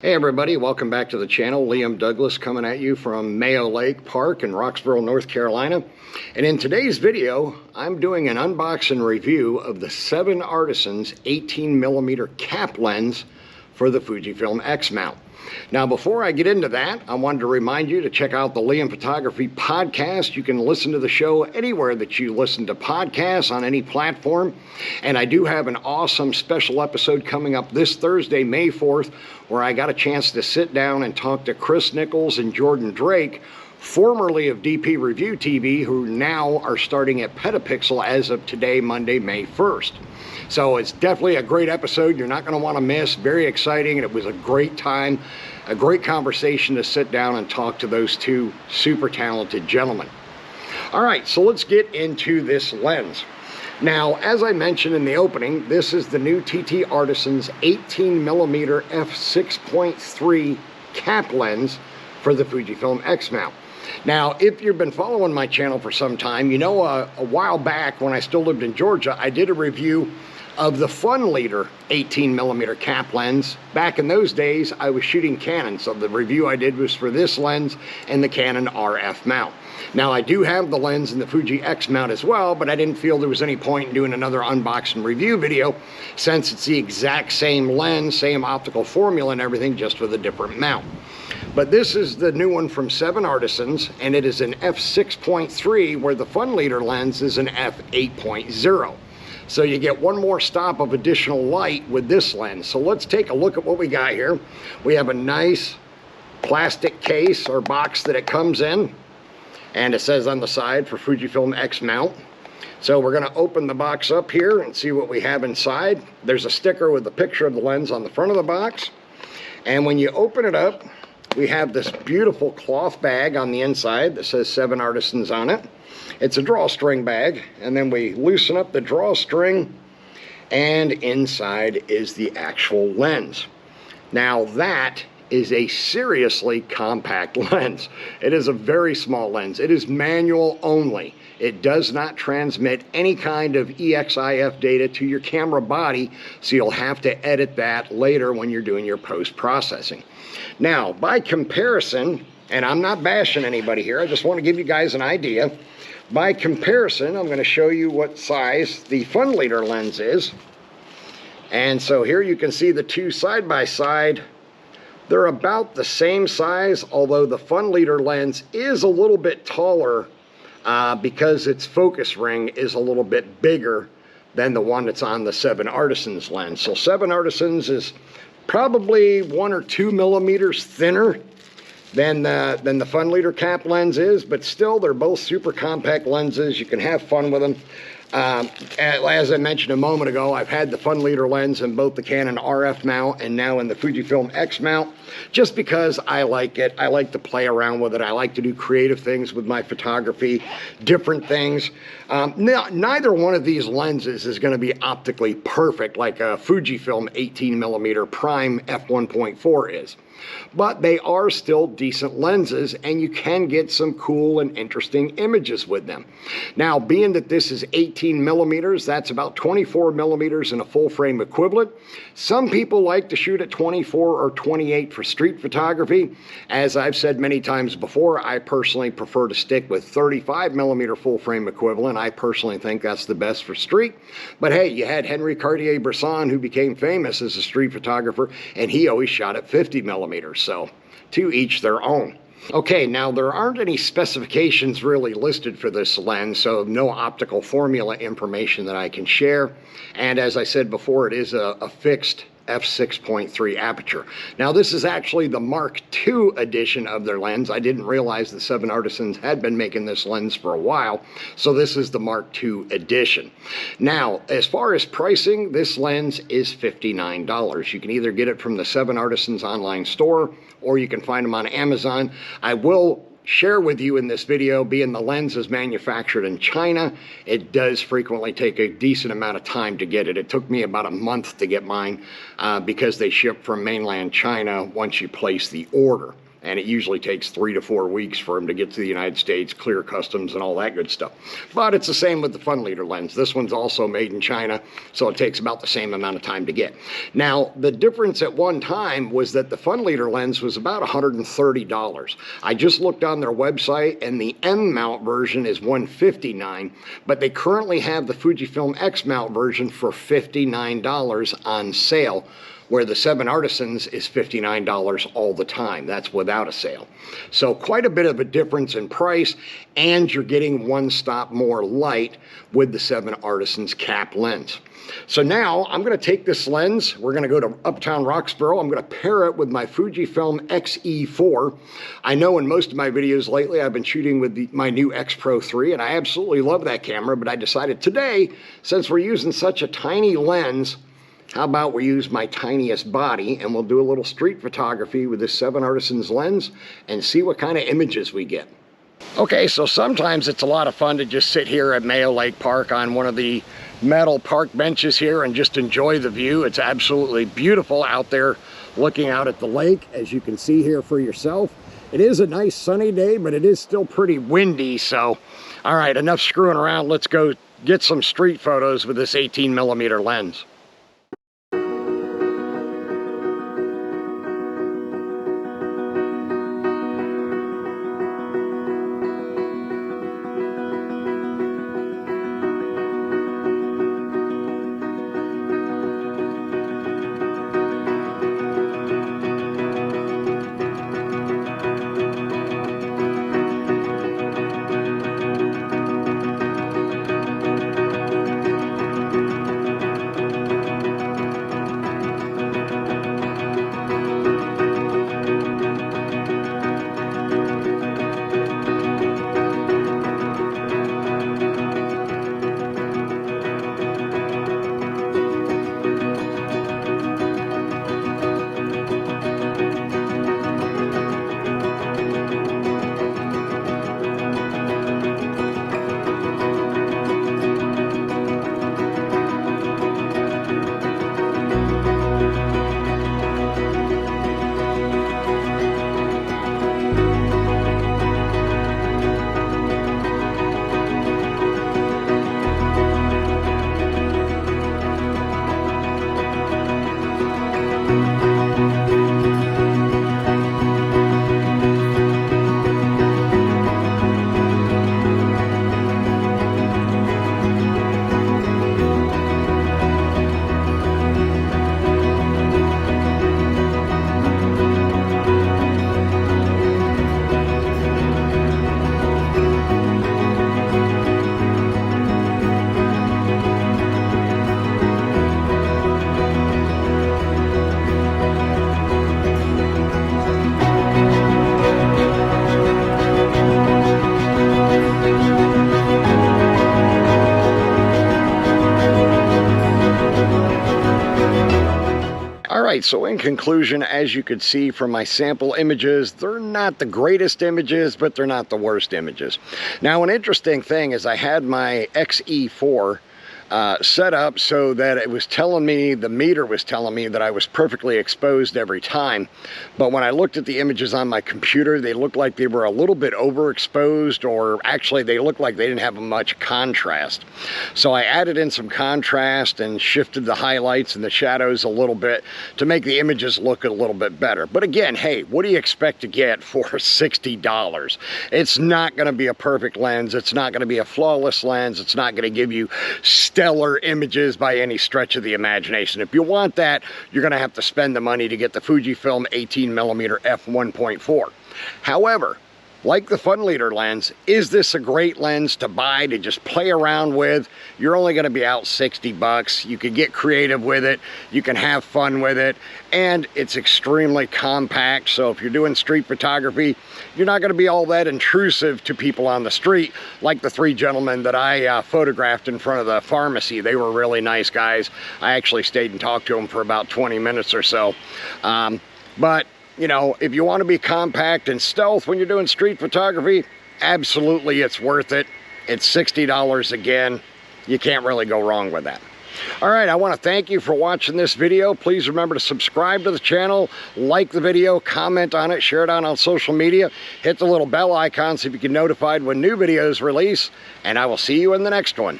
Hey everybody, welcome back to the channel. Liam Douglas coming at you from Mayo Lake Park in Roxborough, North Carolina. And in today's video, I'm doing an unboxing review of the 7 Artisans 18mm cap lens for the Fujifilm X Mount. Now, before I get into that, I wanted to remind you to check out the Liam Photography podcast. You can listen to the show anywhere that you listen to podcasts on any platform. And I do have an awesome special episode coming up this Thursday, May 4th, where I got a chance to sit down and talk to Chris Nichols and Jordan Drake, formerly of DP Review TV, who now are starting at Petapixel as of today, Monday, May 1st. So it's definitely a great episode you're not going to want to miss. Very exciting, and it was a great time, a great conversation to sit down and talk to those two super talented gentlemen. All right, so let's get into this lens. Now, as I mentioned in the opening, this is the new TT Artisans 18mm f6.3 cap lens for the Fujifilm X Mount. Now, if you've been following my channel for some time, you know a while back when I still lived in Georgia, I did a review of the Fun Leader 18mm cap lens. Back in those days, I was shooting Canon, so the review I did was for this lens and the Canon RF mount. Now, I do have the lens in the Fuji X mount as well, but I didn't feel there was any point in doing another unboxing review video since it's the exact same lens, same optical formula and everything, just with a different mount. But this is the new one from 7 Artisans, and it is an f6.3, where the Fun Leader lens is an f8.0. So you get one more stop of additional light with this lens. So let's take a look at what we got here. We have a nice plastic case or box that it comes in, and it says on the side for Fujifilm X Mount. So we're going to open the box up here and see what we have inside. There's a sticker with a picture of the lens on the front of the box. And when you open it up, we have this beautiful cloth bag on the inside that says 7 Artisans on it. It's a drawstring bag, and then we loosen up the drawstring, and inside is the actual lens. Now that is a seriously compact lens. It is a very small lens. It is manual only. It does not transmit any kind of EXIF data to your camera body, so you'll have to edit that later when you're doing your post-processing. Now, by comparison, and I'm not bashing anybody here, I just want to give you guys an idea. By comparison, I'm going to show you what size the Fun Leader lens is. And so here you can see the two side by side. They're about the same size, although the Fun Leader lens is a little bit taller because its focus ring is a little bit bigger than the one that's on the 7 Artisans lens. So 7 Artisans is probably 1 or 2 millimeters thinner than the Fun Leader cap lens is, but still they're both super compact lenses. You can have fun with them. As I mentioned a moment ago, I've had the Fun Leader lens in both the Canon RF mount and now in the Fujifilm X mount, just because I like it. I like to play around with it. I like to do creative things with my photography, different things. Neither one of these lenses is going to be optically perfect like a Fujifilm 18mm prime f1.4 is. But they are still decent lenses, and you can get some cool and interesting images with them. Now, being that this is 18 millimeters, that's about 24 millimeters in a full frame equivalent. Some people like to shoot at 24 or 28 for street photography. As I've said many times before, I personally prefer to stick with 35 millimeter full frame equivalent. I personally think that's the best for street. But hey, you had Henry Cartier-Bresson, who became famous as a street photographer, and he always shot at 50 millimeters. So to each their own. Okay, now there aren't any specifications really listed for this lens, so no optical formula information that I can share. And as I said before, it is a fixed f6.3 aperture. Now this is actually the Mark II edition of their lens. I didn't realize the 7 Artisans had been making this lens for a while, so this is the Mark II edition. Now, as far as pricing, this lens is $59. You can either get it from the 7 Artisans online store, or you can find them on Amazon. I will share with you in this video, being the lens is manufactured in China, it does frequently take a decent amount of time to get it. It took me about a month to get mine because they ship from mainland China once you place the order. and it usually takes 3 to 4 weeks for them to get to the United States, clear customs and all that good stuff. But it's the same with the fun leader lens. This one's also made in China, so it takes about the same amount of time to get. Now, the difference at one time was that the fun leader lens was about $130. I just looked on their website, and the M mount version is $159, but they currently have the Fujifilm X Mount version for $59 on sale, where the 7 Artisans is $59 all the time. That's without a sale. So quite a bit of a difference in price, and you're getting one stop more light with the 7 Artisans cap lens. So now I'm gonna take this lens, we're gonna go to Uptown Roxborough, I'm gonna pair it with my Fujifilm X-E4. I know in most of my videos lately I've been shooting with my new X Pro 3, and I absolutely love that camera, but I decided today, since we're using such a tiny lens, how about we use my tiniest body, and we'll do a little street photography with this 7 Artisans lens and see what kind of images we get. Okay, so sometimes it's a lot of fun to just sit here at Mayo Lake Park on one of the metal park benches here and just enjoy the view. It's absolutely beautiful out there looking out at the lake, as you can see here for yourself. It is a nice sunny day, but it is still pretty windy, so all right, enough screwing around. Let's go get some street photos with this 18mm lens. right, so in conclusion, as you could see from my sample images, they're not the greatest images, but they're not the worst images. Now, an interesting thing is I had my XE4 set up so that it was telling me, the meter was telling me that I was perfectly exposed every time. But when I looked at the images on my computer, they looked like they were a little bit overexposed, or actually they looked like they didn't have much contrast. So I added in some contrast and shifted the highlights and the shadows a little bit to make the images look a little bit better. But again, hey, what do you expect to get for $60? It's not going to be a perfect lens. It's not going to be a flawless lens. It's not going to give you stellar images by any stretch of the imagination. If you want that, you're going to have to spend the money to get the Fujifilm 18mm f1.4. However, like the Fun Leader lens, is this a great lens to buy to just play around with? You're only going to be out $60. You can get creative with it, you can have fun with it, and it's extremely compact. So if you're doing street photography, you're not going to be all that intrusive to people on the street, like the three gentlemen that I photographed in front of the pharmacy. They were really nice guys. I actually stayed and talked to them for about 20 minutes or so. But you know, if you want to be compact and stealth when you're doing street photography, absolutely it's worth it. It's $60 again. You can't really go wrong with that. All right, I want to thank you for watching this video. Please remember to subscribe to the channel, like the video, comment on it, share it on social media, hit the little bell icon so you can be notified when new videos release, and I will see you in the next one.